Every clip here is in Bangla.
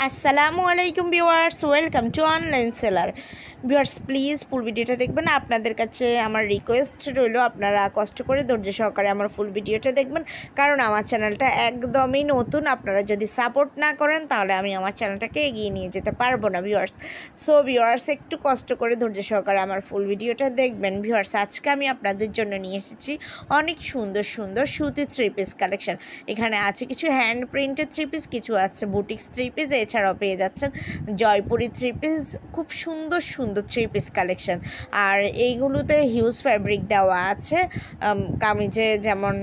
আসসালামু আলাইকুম viewers, welcome to online seller. Viewers please ফুল ভিডিওটা দেখবেন। আপনাদের কাছে আমার রিকোয়েস্ট রইল, আপনারা কষ্ট করে ধৈর্য সহকারে আমার ফুল ভিডিওটা দেখবেন, কারণ আমার চ্যানেলটা একদমই নতুন। আপনারা যদি সাপোর্ট না করেন তাহলে আমি আমার চ্যানেলটাকে এগিয়ে নিয়ে যেতে পারবো না ভিউয়ার্স। সো ভিউয়ার্স একটু কষ্ট করে ধৈর্য সহকারে আমার ফুল ভিডিওটা দেখবেন। ভিউয়ার্স আজকে আমি আপনাদের জন্য নিয়ে এসেছি অনেক সুন্দর সুন্দর সুতি থ্রি পিস কালেকশন। এখানে আছে কিছু হ্যান্ড প্রিন্টেড থ্রি পিস, কিছু আছে বুটিক্স থ্রি পিস, এছাড়াও পেয়ে যাচ্ছেন জয়পুরি থ্রি পিস। খুব সুন্দর সুন্দর থ্রি পিস কালেকশন। আর এইগুলোতে হিউজ ফ্যাব্রিক দেওয়া আছে। কামিজে যেমন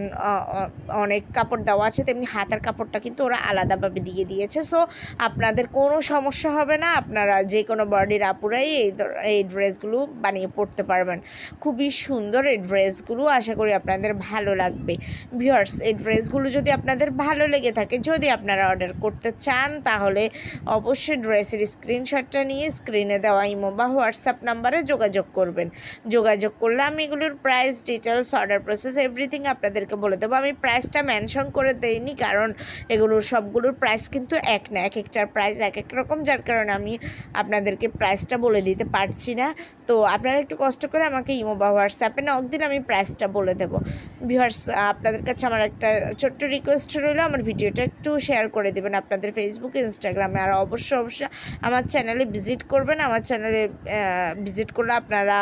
অনেক কাপড় দেওয়া আছে, তেমনি হাতার কাপড়টা কিন্তু ওরা আলাদাভাবে দিয়ে দিয়েছে। সো আপনাদের কোনো সমস্যা হবে না, আপনারা যে কোনো বডির আপুরাই এই ড্রেসগুলো বানিয়ে পরতে পারবেন। খুবই সুন্দর এই ড্রেসগুলো, আশা করি আপনাদের ভালো লাগবে। ভিউয়ার্স এই ড্রেসগুলো যদি আপনাদের ভালো লেগে থাকে, যদি আপনারা অর্ডার করতে চান, তাহলে অবশ্যই ড্রেসের স্ক্রিনশটটা নিয়ে স্ক্রিনে দেওয়া ইমো বা হোয়াটসঅ্যাপ নাম্বারে যোগাযোগ করবেন। যোগাযোগ করলে আমি এগুলোর price, details, order process everything আপনাদেরকে বলে দেবো। আমি প্রাইসটা মেনশন করে দেইনি, কারণ এগুলোর সবগুলোর প্রাইস কিন্তু এক না, এক একটার প্রাইস এক এক রকম, যার কারণে আমি আপনাদেরকে প্রাইসটা বলে দিতে পারছি না। তো আপনারা একটু কষ্ট করে আমাকে ইমো বা হোয়াটসঅ্যাপে নক দিলে আমি প্রাইসটা বলে দেবো। ভিউয়ার্স আপনাদের কাছে আমার একটা ছোট্ট রিকোয়েস্ট রইল, আমার ভিডিওটা একটু শেয়ার করে দেবেন আপনাদের ফেসবুকে, ইনস্টাগ্রামে। আর অবশ্যই আমার চ্যানেলে ভিজিট করবেন। আমার চ্যানেলে ভিজিট করলে আপনারা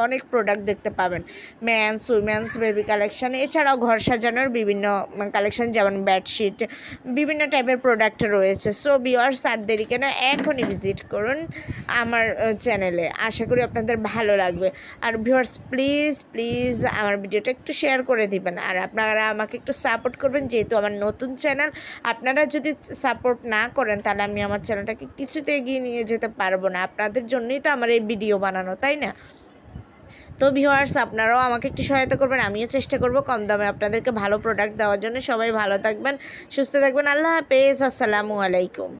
অনেক প্রোডাক্ট দেখতে পাবেন, মেন্স, উইমেন্স, বেবি কালেকশান, এছাড়াও ঘর সাজানোর বিভিন্ন কালেকশান, যেমন বেডশিট, বিভিন্ন টাইপের প্রোডাক্ট রয়েছে। সো ভিউয়ার্স আর দেরি কেন, এখনই ভিজিট করুন আমার চ্যানেলে, আশা করি আপনাদের ভালো লাগবে। আর ভিউয়ার্স প্লিজ প্লিজ আমার ভিডিওটা একটু শেয়ার করে দিবেন, আর আপনারা আমাকে একটু সাপোর্ট করবেন, যেহেতু আমার নতুন চ্যানেল। আপনারা যদি সাপোর্ট না করেন তাহলে আমি আমার চ্যানেলটাকে কিছুতে এগিয়ে নিয়ে যেতে পারবো না। আপনাদের জন্যই তো আমার এই ভিডিও বানানো, তাই না? তো ভিউয়ার্স আপনারাও আমাকে একটু সহায়তা করবেন, আমিও চেষ্টা করব কম দামে আপনাদেরকে ভালো প্রোডাক্ট দেওয়ার জন্য। সবাই ভালো থাকবেন, সুস্থ থাকবেন। আল্লাহ হাফেজ, আসসালামু আলাইকুম।